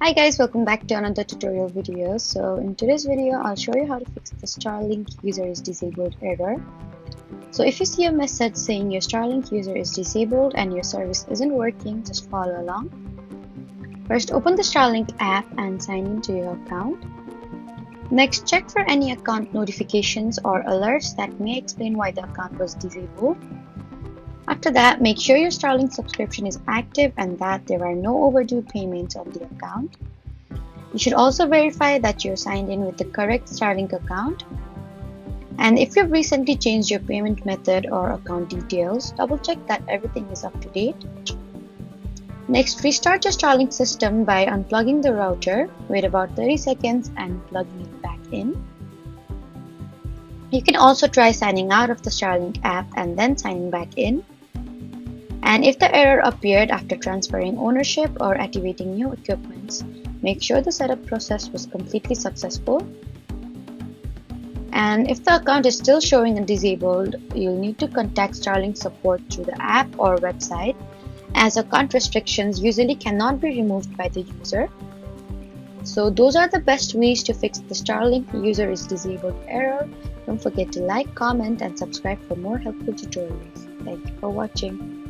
Hi guys, welcome back to another tutorial video. So in today's video, I'll show you how to fix the Starlink user is disabled error. So if you see a message saying your Starlink user is disabled and your service isn't working, just follow along. First, open the Starlink app and sign into your account. Next, check for any account notifications or alerts that may explain why the account was disabled. After that, make sure your Starlink subscription is active and that there are no overdue payments on the account. You should also verify that you're signed in with the correct Starlink account. And if you've recently changed your payment method or account details, double check that everything is up to date. Next, restart your Starlink system by unplugging the router, wait about 30 seconds and plugging it back in. You can also try signing out of the Starlink app and then signing back in. And if the error appeared after transferring ownership or activating new equipment, make sure the setup process was completely successful. And if the account is still showing disabled, you'll need to contact Starlink support through the app or website, as account restrictions usually cannot be removed by the user. So those are the best ways to fix the Starlink user is disabled error. Don't forget to like, comment, and subscribe for more helpful tutorials. Thank you for watching.